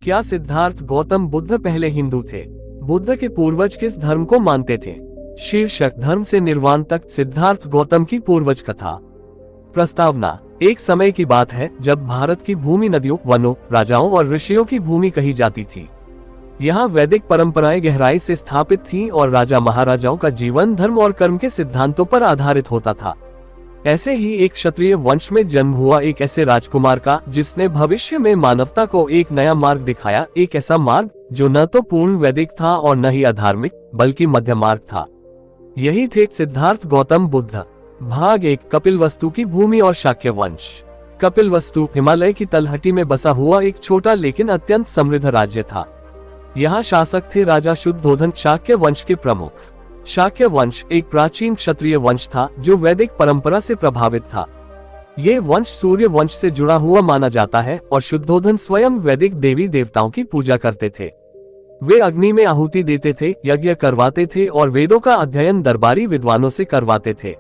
क्या सिद्धार्थ गौतम बुद्ध पहले हिंदू थे? बुद्ध के पूर्वज किस धर्म को मानते थे? शीर्षक, धर्म से निर्वाण तक सिद्धार्थ गौतम की पूर्वज कथा। प्रस्तावना। एक समय की बात है जब भारत की भूमि नदियों, वनों, राजाओं और ऋषियों की भूमि कही जाती थी। यहाँ वैदिक परंपराएं गहराई से स्थापित थीं और राजा महाराजाओं का जीवन धर्म और कर्म के सिद्धांतों पर आधारित होता था। ऐसे ही एक क्षत्रिय वंश में जन्म हुआ एक ऐसे राजकुमार का जिसने भविष्य में मानवता को एक नया मार्ग दिखाया, एक ऐसा मार्ग जो न तो पूर्ण वैदिक था और न ही अधार्मिक बल्कि मध्य मार्ग था। यही थे सिद्धार्थ गौतम बुद्ध। भाग 1, कपिलवस्तु की भूमि और शाक्य वंश। कपिलवस्तु हिमालय की तलहटी में बसा हुआ एक छोटा लेकिन अत्यंत समृद्ध राज्य था। यहाँ शासक थे राजा शुद्धोधन, शाक्य वंश के प्रमुख। शाक्य वंश एक प्राचीन क्षत्रिय वंश था जो वैदिक परंपरा से प्रभावित था। ये वंश सूर्य वंश से जुड़ा हुआ माना जाता है और शुद्धोधन स्वयं वैदिक देवी देवताओं की पूजा करते थे। वे अग्नि में आहुति देते थे, यज्ञ करवाते थे और वेदों का अध्ययन दरबारी विद्वानों से करवाते थे।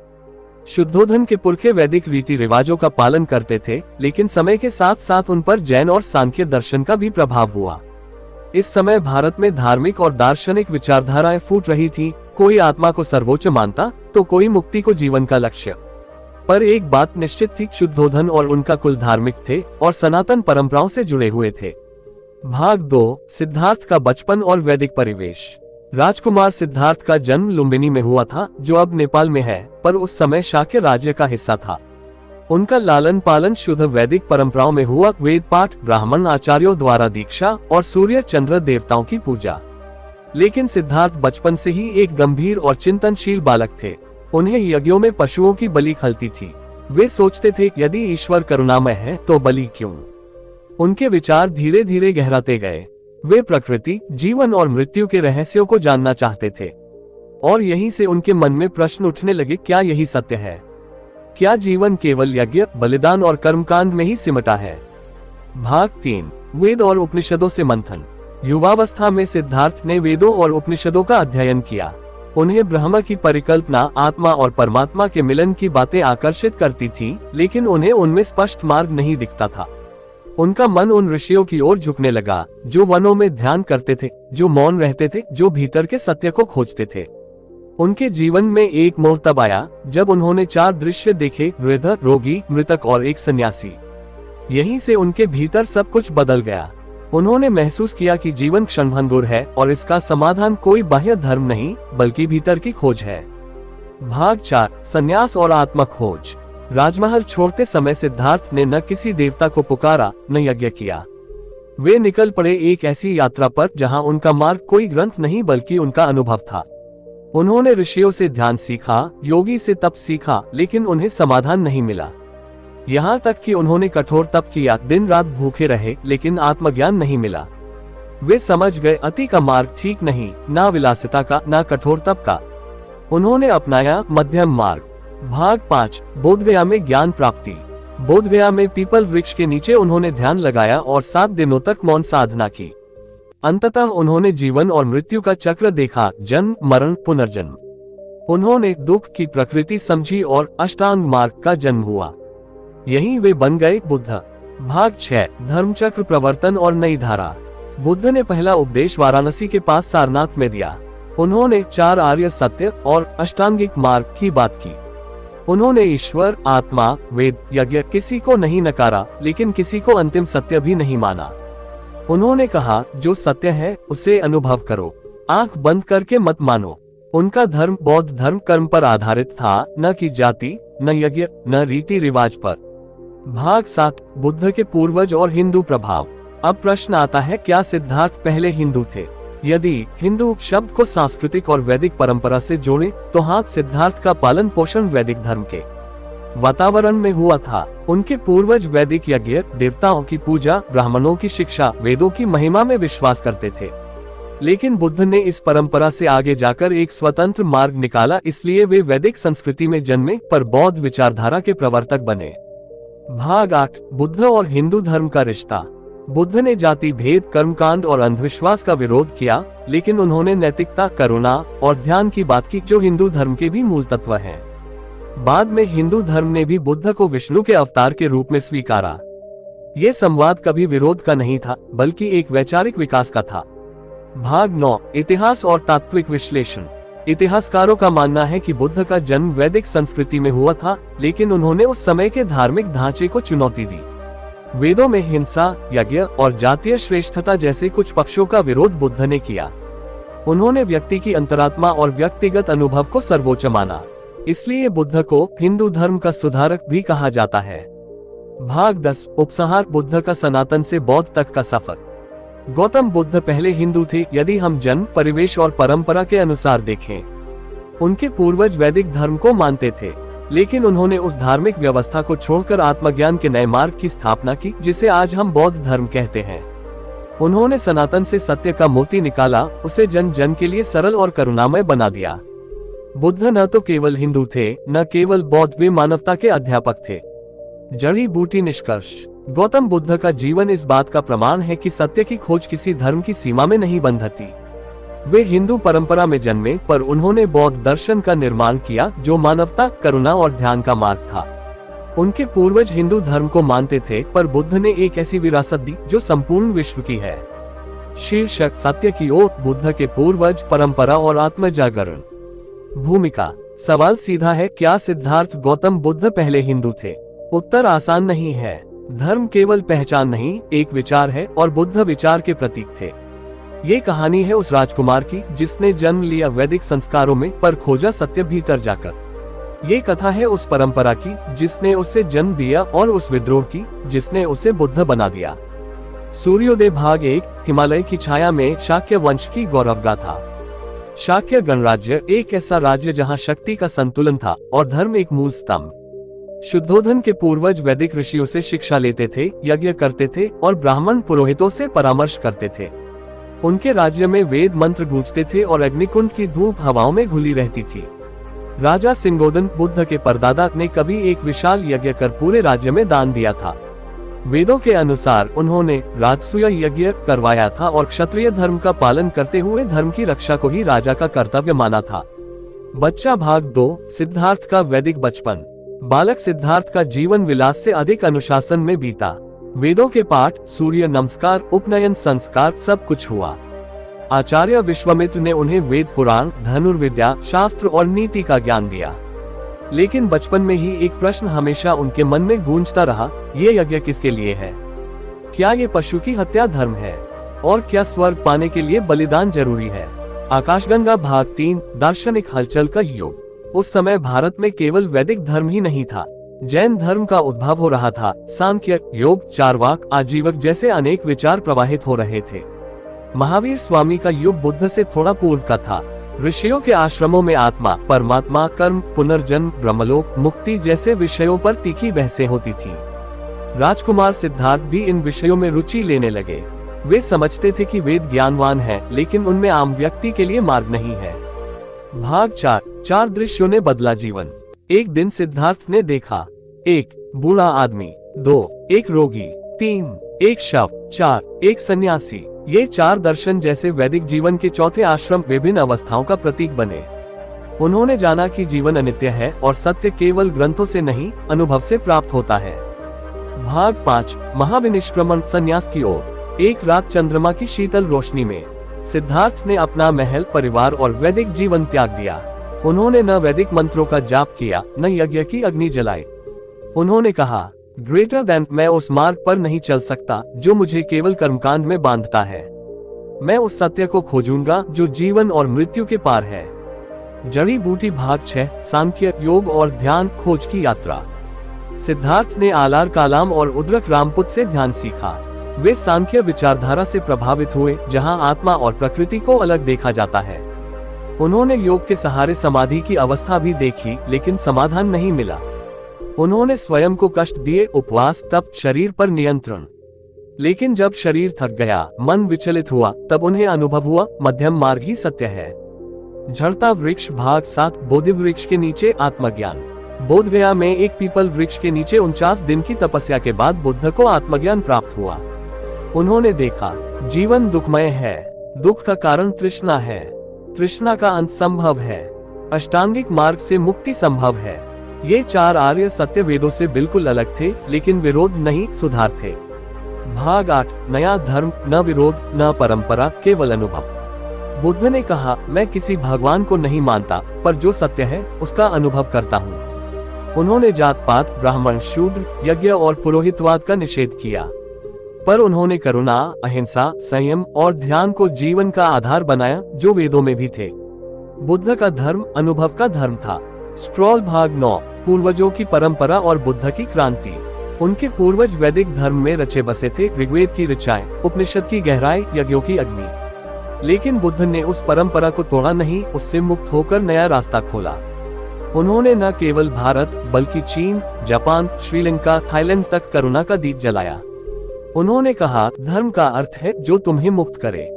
शुद्धोधन के पुरखे वैदिक रीति रिवाजों का पालन करते थे, लेकिन समय के साथ साथ उन पर जैन और सांख्य दर्शन का भी प्रभाव हुआ। इस समय भारत में धार्मिक और दार्शनिक विचारधाराएं फूट रही थी। कोई आत्मा को सर्वोच्च मानता तो कोई मुक्ति को जीवन का लक्ष्य। पर एक बात निश्चित थी, शुद्धोधन और उनका कुल धार्मिक थे और सनातन परंपराओं से जुड़े हुए थे। भाग 2, सिद्धार्थ का बचपन और वैदिक परिवेश। राजकुमार सिद्धार्थ का जन्म लुम्बिनी में हुआ था, जो अब नेपाल में है, पर उस समय शाक्य राज्य का हिस्सा था। उनका लालन पालन शुद्ध वैदिक परंपराओं में हुआ। वेद पाठ, ब्राह्मण आचार्यों द्वारा दीक्षा और सूर्य चंद्र देवताओं की पूजा। लेकिन सिद्धार्थ बचपन से ही एक गंभीर और चिंतनशील बालक थे। उन्हें यज्ञों में पशुओं की बलि खलती थी। वे सोचते थे, यदि ईश्वर करुणामय है तो बलि क्यों? उनके विचार धीरे धीरे गहराते गए। वे प्रकृति, जीवन और मृत्यु के रहस्यों को जानना चाहते थे और यहीं से उनके मन में प्रश्न उठने लगे, क्या यही सत्य है? क्या जीवन केवल यज्ञ, बलिदान और कर्मकांड में ही सिमटा है? भाग 3, वेद और उपनिषदों से मंथन। युवावस्था में सिद्धार्थ ने वेदों और उपनिषदों का अध्ययन किया। उन्हें ब्रह्म की परिकल्पना, आत्मा और परमात्मा के मिलन की बातें आकर्षित करती थीं, लेकिन उन्हें उनमें स्पष्ट मार्ग नहीं दिखता था। उनका मन उन ऋषियों की ओर झुकने लगा, जो वनों में ध्यान करते थे, जो मौन रहते थे, जो भीतर के सत्य को खोजते थे। उनके जीवन में एक मोड़ तब आया जब उन्होंने 4 दृश्य देखे, वृद्ध, रोगी, मृतक और एक सन्यासी। यहीं से उनके भीतर सब कुछ बदल गया। उन्होंने महसूस किया कि जीवन क्षणभंगुर है और इसका समाधान कोई बाह्य धर्म नहीं बल्कि भीतर की खोज है। भाग 4, संन्यास और आत्म खोज। राजमहल छोड़ते समय सिद्धार्थ ने न किसी देवता को पुकारा, न यज्ञ किया। वे निकल पड़े एक ऐसी यात्रा पर जहां उनका मार्ग कोई ग्रंथ नहीं बल्कि उनका अनुभव था। उन्होंने ऋषियों से ध्यान सीखा, योगी से तप सीखा, लेकिन उन्हें समाधान नहीं मिला। यहाँ तक कि उन्होंने कठोर तप किया, दिन रात भूखे रहे, लेकिन आत्मज्ञान नहीं मिला। वे समझ गए, अति का मार्ग ठीक नहीं, ना विलासिता का, ना कठोर तप का। उन्होंने अपनाया मध्यम मार्ग। भाग 5, बोधगया में ज्ञान प्राप्ति। बोधगया में पीपल वृक्ष के नीचे उन्होंने ध्यान लगाया और 7 दिनों तक मौन साधना की। अंततः उन्होंने जीवन और मृत्यु का चक्र देखा, जन्म, मरण, पुनर्जन्म। उन्होंने दुख की प्रकृति समझी और अष्टांग मार्ग का जन्म हुआ। यहीं वे बन गए बुद्ध। भाग 6, धर्मचक्र प्रवर्तन और नई धारा। बुद्ध ने पहला उपदेश वाराणसी के पास सारनाथ में दिया। उन्होंने 4 आर्य सत्य और अष्टांगिक मार्ग की बात की। उन्होंने ईश्वर, आत्मा, वेद, यज्ञ किसी को नहीं नकारा, लेकिन किसी को अंतिम सत्य भी नहीं माना। उन्होंने कहा, जो सत्य है उसे अनुभव करो, आंख बंद करके मत मानो। उनका धर्म बौद्ध धर्म कर्म पर आधारित था, न कि जाति, न यज्ञ, न रीति रिवाज पर। भाग 7, बुद्ध के पूर्वज और हिंदू प्रभाव। अब प्रश्न आता है, क्या सिद्धार्थ पहले हिंदू थे? यदि हिंदू शब्द को सांस्कृतिक और वैदिक परंपरा से जोड़े तो हाँ, सिद्धार्थ का पालन पोषण वैदिक धर्म के वातावरण में हुआ था। उनके पूर्वज वैदिक यज्ञ, देवताओं की पूजा, ब्राह्मणों की शिक्षा, वेदों की महिमा में विश्वास करते थे। लेकिन बुद्ध ने इस परंपरा से आगे जाकर एक स्वतंत्र मार्ग निकाला, इसलिए वे वैदिक संस्कृति में जन्मे पर बौद्ध विचारधारा के प्रवर्तक बने। भाग 8, बुद्ध और हिंदू धर्म का रिश्ता। बुद्ध ने जाति भेद, कर्मकांड और अंधविश्वास का विरोध किया, लेकिन उन्होंने नैतिकता, करुणा और ध्यान की बात की, जो हिंदू धर्म के भी मूल तत्व हैं। बाद में हिंदू धर्म ने भी बुद्ध को विष्णु के अवतार के रूप में स्वीकारा। ये संवाद कभी विरोध का नहीं था, बल्कि एक वैचारिक विकास का था। भाग 9, इतिहास और तात्विक विश्लेषण। इतिहासकारों का मानना है कि बुद्ध का जन्म वैदिक संस्कृति में हुआ था, लेकिन उन्होंने उस समय के धार्मिक ढांचे को चुनौती दी। वेदों में हिंसा, यज्ञ और जातीय श्रेष्ठता जैसे कुछ पक्षों का विरोध बुद्ध ने किया। उन्होंने व्यक्ति की अंतरात्मा और व्यक्तिगत अनुभव को सर्वोच्च माना। इसलिए बुद्ध को हिंदू धर्म का सुधारक भी कहा जाता है। भाग 10, उपसंहार, बुद्ध का सनातन से बौद्ध तक का सफर। गौतम बुद्ध पहले हिंदू थे, यदि हम जन्म, परिवेश और परंपरा के अनुसार देखें। उनके पूर्वज वैदिक धर्म को मानते थे, लेकिन उन्होंने उस धार्मिक व्यवस्था को छोड़कर आत्मज्ञान के नए मार्ग की स्थापना की, जिसे आज हम बौद्ध धर्म कहते हैं। उन्होंने सनातन से सत्य का मोती निकाला, उसे जन जन के लिए सरल और करुणामय बना दिया। बुद्ध न तो केवल हिंदू थे, न केवल बौद्ध, वे मानवता के अध्यापक थे। जड़ी बूटी निष्कर्ष। गौतम बुद्ध का जीवन इस बात का प्रमाण है कि सत्य की खोज किसी धर्म की सीमा में नहीं बंधती। वे हिंदू परंपरा में जन्मे, पर उन्होंने बौद्ध दर्शन का निर्माण किया, जो मानवता, करुणा और ध्यान का मार्ग था। उनके पूर्वज हिंदू धर्म को मानते थे, पर बुद्ध ने एक ऐसी विरासत दी जो संपूर्ण विश्व की है। शीर्षक, सत्य की ओर, बुद्ध के पूर्वज, परंपरा और आत्म जागरण। भूमिका। सवाल सीधा है, क्या सिद्धार्थ गौतम बुद्ध पहले हिंदू थे? उत्तर आसान नहीं है। धर्म केवल पहचान नहीं, एक विचार है, और बुद्ध विचार के प्रतीक थे। ये कहानी है उस राजकुमार की जिसने जन्म लिया वैदिक संस्कारों में, पर खोजा सत्य भीतर जाकर। ये कथा है उस परंपरा की जिसने उसे जन्म दिया, और उस विद्रोह की जिसने उसे बुद्ध बना दिया। सूर्योदय भाग 1, हिमालय की छाया में शाक्य वंश की गौरव गाथा। शाक्य गणराज्य एक ऐसा राज्य जहां शक्ति का संतुलन था और धर्म एक मूल स्तंभ। शुद्धोधन के पूर्वज वैदिक ऋषियों से शिक्षा लेते थे, यज्ञ करते थे और ब्राह्मण पुरोहितों से परामर्श करते थे। उनके राज्य में वेद मंत्र गूंजते थे और अग्निकुंड की धूप हवाओं में घुली रहती थी। राजा सिंगोदन, बुद्ध के परदादा, ने कभी एक विशाल यज्ञ कर पूरे राज्य में दान दिया था। वेदों के अनुसार उन्होंने राजसूय यज्ञ करवाया था और क्षत्रिय धर्म का पालन करते हुए धर्म की रक्षा को ही राजा का कर्तव्य माना था। बच्चा भाग 2, सिद्धार्थ का वैदिक बचपन। बालक सिद्धार्थ का जीवन विलास से अधिक अनुशासन में बीता। वेदों के पाठ, सूर्य नमस्कार, उपनयन संस्कार, सब कुछ हुआ। आचार्य विश्वामित्र ने उन्हें वेद पुराण, धनुर्विद्या, शास्त्र और नीति का ज्ञान दिया। लेकिन बचपन में ही एक प्रश्न हमेशा उनके मन में गूंजता रहा, ये यज्ञ किसके लिए है? क्या ये पशु की हत्या धर्म है? और क्या स्वर्ग पाने के लिए बलिदान जरूरी है? आकाशगंगा भाग 3, दार्शनिक हलचल का युग। उस समय भारत में केवल वैदिक धर्म ही नहीं था, जैन धर्म का उद्भव हो रहा था। सांख्य, योग, चारवाक, आजीवक जैसे अनेक विचार प्रवाहित हो रहे थे। महावीर स्वामी का युग बुद्ध से थोड़ा पूर्व का था। ऋषियों के आश्रमों में आत्मा, परमात्मा, कर्म, पुनर्जन्म, ब्रह्मलोक, मुक्ति जैसे विषयों पर तीखी बहसें होती थी। राजकुमार सिद्धार्थ भी इन विषयों में रुचि लेने लगे। वे समझते थे कि वेद ज्ञानवान है, लेकिन उनमें आम व्यक्ति के लिए मार्ग नहीं है। भाग 4, 4 दृश्यों ने बदला जीवन। एक दिन सिद्धार्थ ने देखा, 1 बूढ़ा आदमी, 2 एक रोगी, 3 एक शव, 4 एक सन्यासी। ये 4 दर्शन जैसे वैदिक जीवन के चौथे आश्रम विभिन्न अवस्थाओं का प्रतीक बने। उन्होंने जाना कि जीवन अनित्य है और सत्य केवल ग्रंथों से नहीं, अनुभव से प्राप्त होता है। भाग 5, महाविनिष्क्रमण, संन्यास की ओर। एक रात चंद्रमा की शीतल रोशनी में सिद्धार्थ ने अपना महल, परिवार और वैदिक जीवन त्याग दिया। उन्होंने न वैदिक मंत्रों का जाप किया, न यज्ञ की अग्नि जलाई। उन्होंने कहा, ग्रेटर देन, मैं उस मार्ग पर नहीं चल सकता जो मुझे केवल कर्मकांड में बांधता है। मैं उस सत्य को खोजूंगा जो जीवन और मृत्यु के पार है। जड़ी बूटी भाग 6, सांख्य, योग और ध्यान, खोज की यात्रा। सिद्धार्थ ने आलार कालाम और उद्रक रामपुत से ध्यान सीखा। वे सांख्य विचारधारा से प्रभावित हुए, जहां आत्मा और प्रकृति को अलग देखा जाता है। उन्होंने योग के सहारे समाधि की अवस्था भी देखी, लेकिन समाधान नहीं मिला। उन्होंने स्वयं को कष्ट दिए, उपवास, तप, शरीर पर नियंत्रण। लेकिन जब शरीर थक गया, मन विचलित हुआ, तब उन्हें अनुभव हुआ, मध्यम मार्ग ही सत्य है। झड़ता वृक्ष भाग 7, बोधि वृक्ष के नीचे आत्मज्ञान। बोधगया में एक पीपल वृक्ष के नीचे 49 दिन की तपस्या के बाद बुद्ध को आत्मज्ञान प्राप्त हुआ। उन्होंने देखा, जीवन दुखमय है, दुख का कारण तृष्णा है, तृष्णा का अंत संभव है, अष्टांगिक मार्ग से मुक्ति संभव है। ये 4 आर्य सत्य वेदों से बिल्कुल अलग थे, लेकिन विरोध नहीं, सुधार थे। भाग 8, नया धर्म, न विरोध न परंपरा, केवल अनुभव। बुद्ध ने कहा, मैं किसी भगवान को नहीं मानता, पर जो सत्य है उसका अनुभव करता हूँ। उन्होंने जात पात, ब्राह्मण, शूद्र, यज्ञ और पुरोहितवाद का निषेध किया, पर उन्होंने करुणा, अहिंसा, संयम और ध्यान को जीवन का आधार बनाया, जो वेदों में भी थे। बुद्ध का धर्म अनुभव का धर्म था। स्क्रॉल भाग 9, पूर्वजों की परंपरा और बुद्ध की क्रांति। उनके पूर्वज वैदिक धर्म में रचे बसे थे, ऋग्वेद की ऋचाएं, उपनिषद की गहराई, यज्ञों की अग्नि। लेकिन बुद्ध ने उस परंपरा को तोड़ा नहीं, उससे मुक्त होकर नया रास्ता खोला। उन्होंने न केवल भारत बल्कि चीन, जापान, श्रीलंका, थाईलैंड तक करुणा का दीप जलाया। उन्होंने कहा, धर्म का अर्थ है जो तुम्हें मुक्त करे।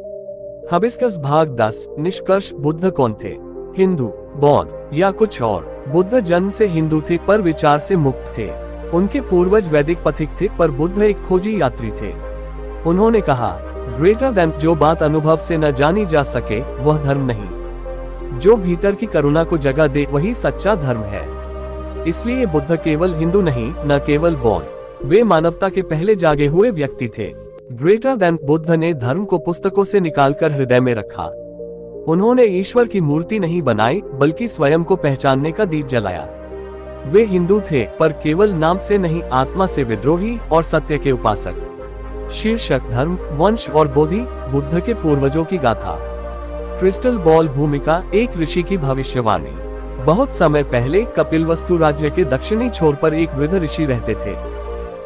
हबिस्कस भाग 10, निष्कर्ष। बुद्ध कौन थे? हिंदू, बौद्ध या कुछ और? बुद्ध जन्म से हिंदू थे, पर विचार से मुक्त थे। उनके पूर्वज वैदिक पथिक थे, पर बुद्ध एक खोजी यात्री थे। उन्होंने कहा, ग्रेटर देन, जो बात अनुभव से न जानी जा सके वह धर्म नहीं। जो भीतर की करुणा को जगह दे वही सच्चा धर्म है। इसलिए बुद्ध केवल हिंदू नहीं, न केवल बौद्ध, वे मानवता के पहले जागे हुए व्यक्ति थे। ग्रेटर देन, बुद्ध ने धर्म को पुस्तकों से निकालकर हृदय में रखा। उन्होंने ईश्वर की मूर्ति नहीं बनाई, बल्कि स्वयं को पहचानने का दीप जलाया। वे हिंदू थे, पर केवल नाम से नहीं, आत्मा से विद्रोही और सत्य के उपासक। शीर्षक, धर्म, वंश और बोधि, बुद्ध के पूर्वजों की गाथा। क्रिस्टल बॉल भूमिका, एक ऋषि की भविष्यवाणी। बहुत समय पहले कपिलवस्तु राज्य के दक्षिणी छोर पर एक वृद्ध ऋषि रहते थे।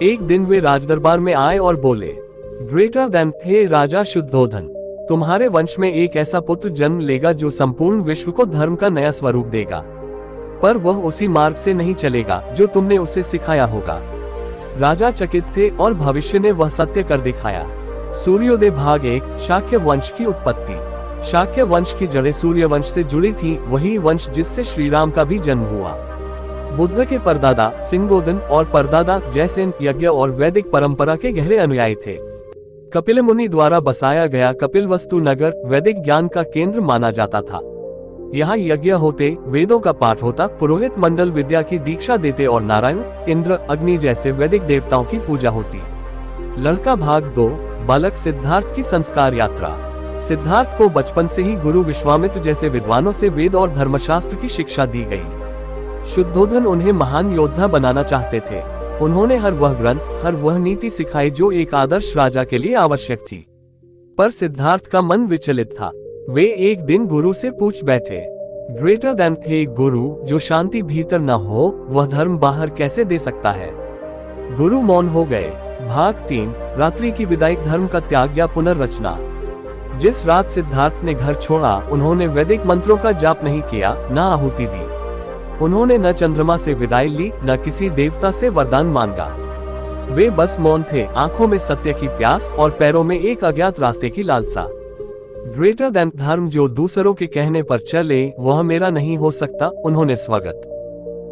एक दिन वे राजदरबार में आए और बोले, ग्रेटर देन, हे राजा शुद्धोधन, तुम्हारे वंश में एक ऐसा पुत्र जन्म लेगा जो संपूर्ण विश्व को धर्म का नया स्वरूप देगा, पर वह उसी मार्ग से नहीं चलेगा जो तुमने उसे सिखाया होगा। राजा चकित थे और भविष्य ने वह सत्य कर दिखाया। सूर्योदय भाग 1, शाक्य वंश की उत्पत्ति। शाक्य वंश की जड़ें सूर्य वंश से जुड़ी थी, वही वंश जिससे श्री राम का भी जन्म हुआ। बुद्ध के परदादा सिंगोदन और परदादा जयसेन यज्ञ और वैदिक परंपरा के गहरे अनुयायी थे। कपिल मुनि द्वारा बसाया गया कपिलवस्तु नगर वैदिक ज्ञान का केंद्र माना जाता था। यहाँ यज्ञ होते, वेदों का पाठ होता, पुरोहित मंडल विद्या की दीक्षा देते और नारायण, इंद्र, अग्नि जैसे वैदिक देवताओं की पूजा होती। लड़का भाग 2, बालक सिद्धार्थ की संस्कार यात्रा। सिद्धार्थ को बचपन से ही गुरु विश्वामित्र जैसे विद्वानों से वेद और धर्मशास्त्र की शिक्षा दी गई। शुद्धोधन उन्हें महान योद्धा बनाना चाहते थे। उन्होंने हर वह ग्रंथ, हर वह नीति सिखाई जो एक आदर्श राजा के लिए आवश्यक थी। पर सिद्धार्थ का मन विचलित था। वे एक दिन गुरु से पूछ बैठे, ग्रेटर देन, हे गुरु, जो शांति भीतर न हो वह धर्म बाहर कैसे दे सकता है? गुरु मौन हो गए। भाग 3, रात्रि की विदाई, धर्म का त्याग या पुनर्रचना। जिस रात सिद्धार्थ ने घर छोड़ा, उन्होंने वैदिक मंत्रों का जाप नहीं किया, न आहुति दी। उन्होंने न चंद्रमा से विदाई ली, न किसी देवता से वरदान मांगा। वे बस मौन थे, आंखों में सत्य की प्यास और पैरों में एक अज्ञात रास्ते की लालसा। ग्रेटर देन, धर्म जो दूसरों के कहने पर चले वह मेरा नहीं हो सकता, उन्होंने स्वगत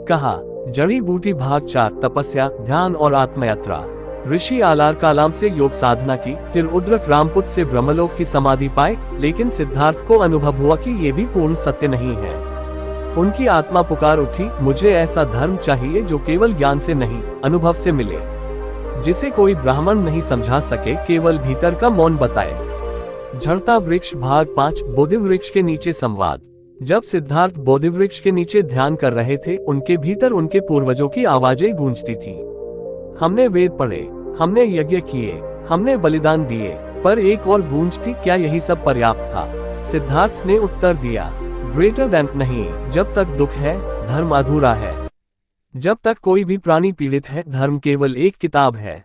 कहा। जड़ी बूटी भाग 4, तपस्या, ध्यान और आत्मयात्रा। ऋषि आलार कालाम से योग साधना की, फिर उद्रक रामपुत से ब्रह्मलोक की समाधि पाए, लेकिन सिद्धार्थ को अनुभव हुआ कि ये भी पूर्ण सत्य नहीं है। उनकी आत्मा पुकार उठी, मुझे ऐसा धर्म चाहिए जो केवल ज्ञान से नहीं, अनुभव से मिले, जिसे कोई ब्राह्मण नहीं समझा सके, केवल भीतर का मौन बताए। झड़ता वृक्ष भाग 5, बोधि वृक्ष के नीचे संवाद। जब सिद्धार्थ बोधि वृक्ष के नीचे ध्यान कर रहे थे, उनके भीतर उनके पूर्वजों की आवाजें गूंजती थीं। हमने वेद पढ़े, हमने यज्ञ किए, हमने बलिदान दिए, पर एक और गूंज थी, क्या यही सब पर्याप्त था? सिद्धार्थ ने उत्तर दिया, ग्रेटर देन, नहीं, जब तक दुख है धर्म अधूरा है। जब तक कोई भी प्राणी पीड़ित है, धर्म केवल एक किताब है।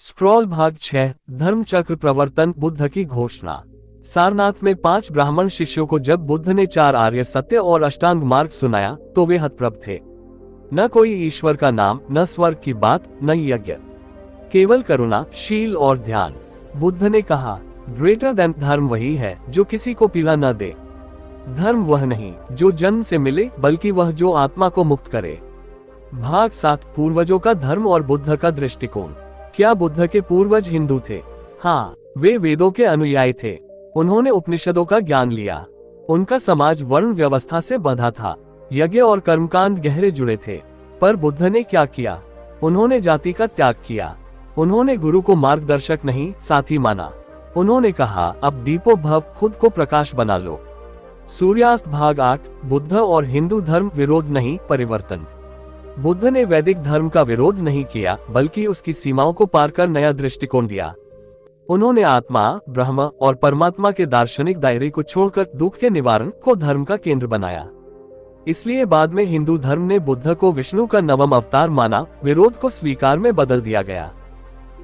स्क्रॉल भाग 6, धर्म चक्र प्रवर्तन, बुद्ध की घोषणा। सारनाथ में 5 ब्राह्मण शिष्यों को जब बुद्ध ने 4 आर्य सत्य और अष्टांग मार्ग सुनाया तो वे हतप्रभ थे। न कोई ईश्वर का नाम, न स्वर्ग की बात, न यज्ञ, केवल करुणा, शील और ध्यान। बुद्ध ने कहा, ग्रेटर देन, धर्म वही है जो किसी को पीड़ा न दे। धर्म वह नहीं जो जन्म से मिले, बल्कि वह जो आत्मा को मुक्त करे। भाग 7, पूर्वजों का धर्म और बुद्ध का दृष्टिकोण। क्या बुद्ध के पूर्वज हिंदू थे? हाँ, वे वेदों के अनुयायी थे। उन्होंने उपनिषदों का ज्ञान लिया। उनका समाज वर्ण व्यवस्था से बंधा था। यज्ञ और कर्मकांड गहरे जुड़े थे। पर बुद्ध ने क्या किया? उन्होंने जाति का त्याग किया। उन्होंने गुरु को मार्गदर्शक नहीं साथी माना। उन्होंने कहा, अब दीपो भव, खुद को प्रकाश बना लो। सूर्यास्त भाग 8। बुद्ध और हिंदू धर्म विरोध नहीं परिवर्तन। बुद्ध ने वैदिक धर्म का विरोध नहीं किया, बल्कि उसकी सीमाओं को पार कर नया दृष्टिकोण दिया। उन्होंने आत्मा, ब्रह्म और परमात्मा के दार्शनिक दायरे को छोड़कर दुख के निवारण को धर्म का केंद्र बनाया। इसलिए बाद में हिंदू धर्म ने बुद्ध को विष्णु का नवम अवतार माना, विरोध को स्वीकार में बदल दिया गया।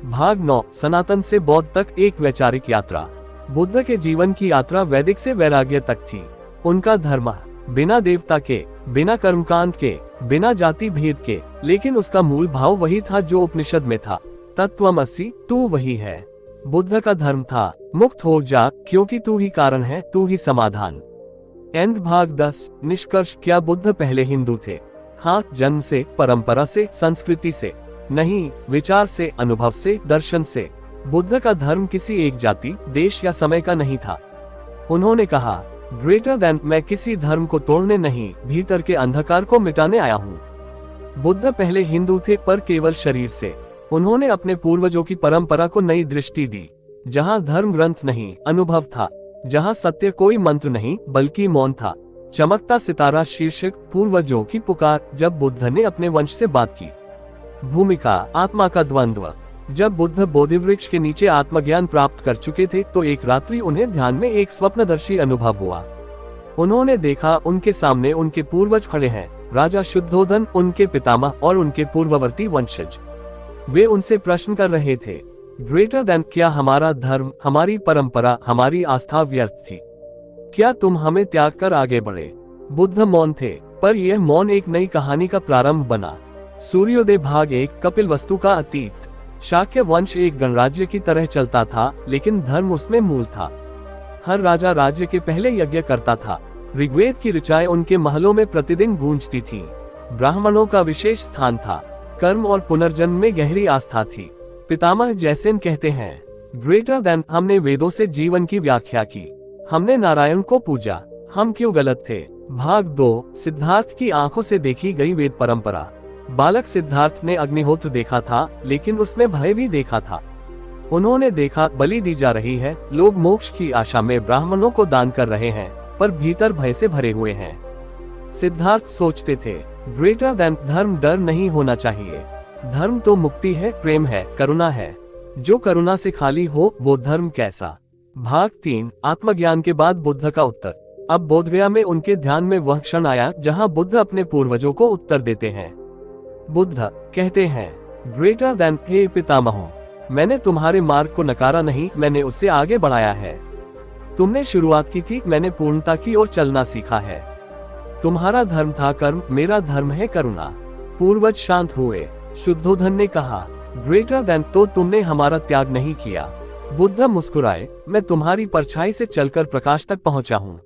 भाग 9। सनातन से बौद्ध तक एक वैचारिक यात्रा। बुद्ध के जीवन की यात्रा वैदिक से वैराग्य तक थी। उनका धर्म बिना देवता के, बिना कर्मकांड के, बिना जाति भेद के, लेकिन उसका मूल भाव वही था जो उपनिषद में था, तत्त्वमसि, तू वही है। बुद्ध का धर्म था, मुक्त हो जा, क्योंकि तू ही कारण है, तू ही समाधान। एंड भाग 10। निष्कर्ष, क्या बुद्ध पहले हिंदू थे? हाँ, जन्म से, परंपरा से, संस्कृति से नहीं, विचार से, अनुभव से, दर्शन से। बुद्ध का धर्म किसी एक जाति, देश या समय का नहीं था। उन्होंने कहा, ग्रेटर देन, मैं किसी धर्म को तोड़ने नहीं, भीतर के अंधकार को मिटाने आया हूँ। बुद्ध पहले हिंदू थे, पर केवल शरीर से। उन्होंने अपने पूर्वजों की परंपरा को नई दृष्टि दी। जहाँ धर्म ग्रंथ नहीं, अनुभव था। जहाँ सत्य कोई मंत्र नहीं, बल्कि मौन था। चमकता सितारा शीर्षक, पूर्वजों की पुकार। जब बुद्ध ने अपने वंश से बात की। भूमिका, आत्मा का द्वंद्व। जब बुद्ध बोधिवृक्ष के नीचे आत्मज्ञान प्राप्त कर चुके थे, तो एक रात्रि उन्हें ध्यान में एक स्वप्नदर्शी अनुभव हुआ। उन्होंने देखा, उनके सामने उनके पूर्वज खड़े हैं, राजा शुद्धोधन, उनके पितामह और उनके पूर्ववर्ती वंशज। वे उनसे प्रश्न कर रहे थे, ग्रेटर देन, क्या हमारा धर्म, हमारी परंपरा, हमारी आस्था व्यर्थ थी? क्या तुम हमें त्याग कर आगे बढ़े? बुद्ध मौन थे, पर यह मौन एक नई कहानी का प्रारंभ बना। सूर्योदय भाग 1। कपिलवस्तु का अतीत। शाक्य वंश एक गणराज्य की तरह चलता था, लेकिन धर्म उसमें मूल था। हर राजा राज्य के पहले यज्ञ करता था। ऋग्वेद की ऋचाएं उनके महलों में प्रतिदिन गूंजती थीं। ब्राह्मणों का विशेष स्थान था। कर्म और पुनर्जन्म में गहरी आस्था थी। पितामह जैसेन कहते हैं, ग्रेटर देन, हमने वेदों से जीवन की व्याख्या की। हमने नारायण को पूजा। हम क्यों गलत थे? भाग 2। सिद्धार्थ की आंखों से देखी गई वेद परंपरा। बालक सिद्धार्थ ने अग्निहोत्र देखा था, लेकिन उसमें भय भी देखा था। उन्होंने देखा, बलि दी जा रही है, लोग मोक्ष की आशा में ब्राह्मणों को दान कर रहे हैं, पर भीतर भय से भरे हुए हैं। सिद्धार्थ सोचते थे, ग्रेटर देन, धर्म डर नहीं होना चाहिए। धर्म तो मुक्ति है, प्रेम है, करुणा है। जो करुणा से खाली हो, वो धर्म कैसा? भाग 3। आत्मज्ञान के बाद बुद्ध का उत्तर। अब बोधगया में उनके ध्यान में वह क्षण आया जहां बुद्ध अपने पूर्वजों को उत्तर देते हैं। बुद्ध कहते हैं, ग्रेटर देन, हे पितामहों, मैंने तुम्हारे मार्ग को नकारा नहीं, मैंने उससे आगे बढ़ाया है। तुमने शुरुआत की थी, मैंने पूर्णता की ओर चलना सीखा है। तुम्हारा धर्म था कर्म, मेरा धर्म है करुणा। पूर्वज शांत हुए। शुद्धोधन ने कहा, ग्रेटर देन, तो तुमने हमारा त्याग नहीं किया। बुद्ध मुस्कुराए, मैं तुम्हारी परछाई से चलकर प्रकाश तक पहुंचा हूँ।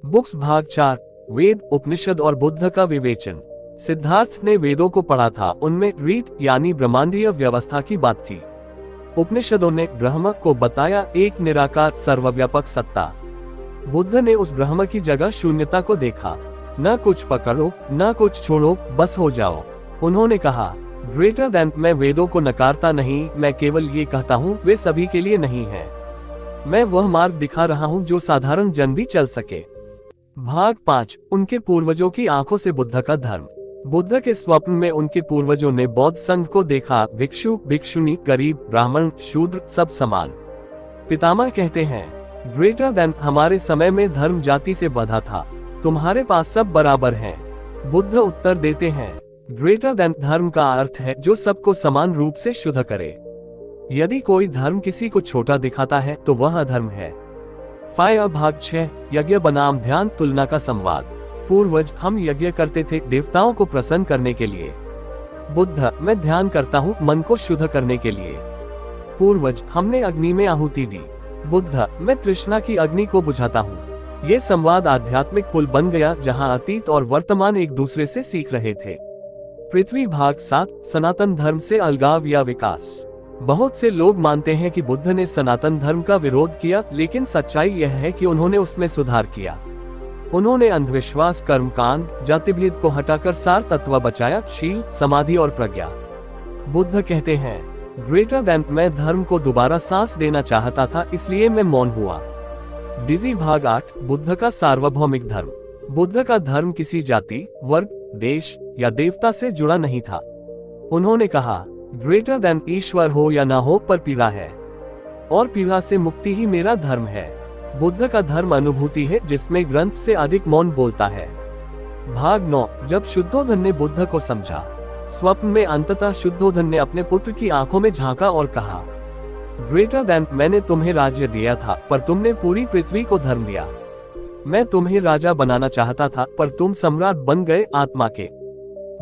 बुक्स भाग 4। वेद, उपनिषद और बुद्ध का विवेचन। सिद्धार्थ ने वेदों को पढ़ा था, उनमें रीत यानी ब्रह्मांडीय व्यवस्था की बात थी। उपनिषदों ने ब्रह्म को बताया, एक निराकार सर्वव्यापक सत्ता। बुद्ध ने उस ब्रह्म की जगह शून्यता को देखा। न कुछ पकड़ो, न कुछ छोड़ो, बस हो जाओ। उन्होंने कहा, ग्रेटर देन, मैं वेदों को नकारता नहीं, मैं केवल ये कहता हूँ, वे सभी के लिए नहीं है। मैं वह मार्ग दिखा रहा हूँ जो साधारण जन भी चल सके। भाग 5। उनके पूर्वजों की आंखों से बुद्ध का धर्म। बुद्ध के स्वप्न में उनके पूर्वजों ने बौद्ध संघ को देखा। भिक्षु, भिक्षुणी, गरीब, ब्राह्मण, शूद्र, सब समान। पितामह कहते हैं, ग्रेटर देन, हमारे समय में धर्म जाति से बंधा था, तुम्हारे पास सब बराबर हैं। बुद्ध उत्तर देते हैं, ग्रेटर देन, धर्म का अर्थ है जो सबको समान रूप से शुद्ध करे। यदि कोई धर्म किसी को छोटा दिखाता है, तो वह अधर्म है। फायर भाग 6। यज्ञ बनाम ध्यान, तुलना का संवाद। पूर्वज, हम यज्ञ करते थे देवताओं को प्रसन्न करने के लिए। बुद्ध, मैं ध्यान करता हूँ मन को शुद्ध करने के लिए। पूर्वज, हमने अग्नि में आहुति दी। बुद्ध, मैं तृष्णा की अग्नि को बुझाता हूँ। ये संवाद आध्यात्मिक पुल बन गया, जहाँ अतीत और वर्तमान एक दूसरे से सीख रहे थे। पृथ्वी भाग 7। सनातन धर्म से अलगाव या विकास। बहुत से लोग मानते हैं कि बुद्ध ने सनातन धर्म का विरोध किया, लेकिन सच्चाई यह है कि उन्होंने उसमें सुधार किया। उन्होंने अंधविश्वास, कर्मकांड, जातिभेद को हटाकर सार तत्व बचाया, शील, समाधि और प्रज्ञा। बुद्ध कहते हैं, ग्रेटर देन, मैं धर्म को दोबारा सांस देना चाहता था, इसलिए मैं मौन हुआ। डिजी भाग 8, बुद्ध का सार्वभौमिक धर्म। बुद्ध का धर्म किसी जाति, वर्ग, देश या देवता से जुड़ा नहीं था। उन्होंने कहा, ग्रेटर देन ईश्वर हो या ना हो, पर पीड़ा है, और पीड़ा से मुक्ति ही मेरा धर्म है। बुद्ध का धर्म अनुभूति है, जिसमें ग्रंथ से अधिक मौन बोलता है। भाग 9, जब शुद्धोधन ने बुद्ध को समझा। स्वप्न में अंततः शुद्धोधन ने अपने पुत्र की आंखों में झांका और कहा, ग्रेटर देन, मैंने तुम्हें राज्य दिया था, पर तुमने पूरी पृथ्वी को धर्म दिया। मैं तुम्हें राजा बनाना चाहता था, पर तुम सम्राट बन गए आत्मा के।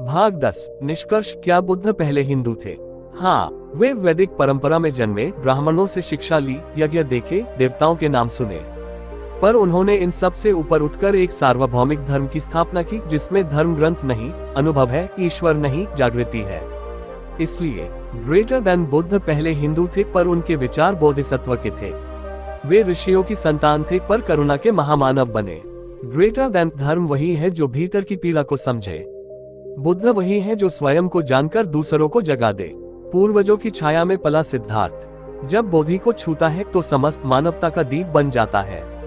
भाग 10, निष्कर्ष, क्या बुद्ध पहले हिंदू थे? हाँ, वे वैदिक परंपरा में जन्मे, ब्राह्मणों से शिक्षा ली, यज्ञ देखे, देवताओं के नाम सुने, पर उन्होंने इन सब से ऊपर उठकर एक सार्वभौमिक धर्म की स्थापना की, जिसमें धर्म ग्रंथ नहीं, अनुभव है, ईश्वर नहीं, जागृति है। इसलिए ग्रेटर देन बुद्ध पहले हिंदू थे, पर उनके विचार बोधिसत्व के थे। वे ऋषियों की संतान थे, पर करुणा के महामानव बने। ग्रेटर देन धर्म वही है जो भीतर की पीड़ा को समझे। बुद्ध वही है जो स्वयं को जानकर दूसरों को जगा दे। पूर्वजों की छाया में पला सिद्धार्थ जब बोधि को छूता है तो समस्त मानवता का दीप बन जाता है।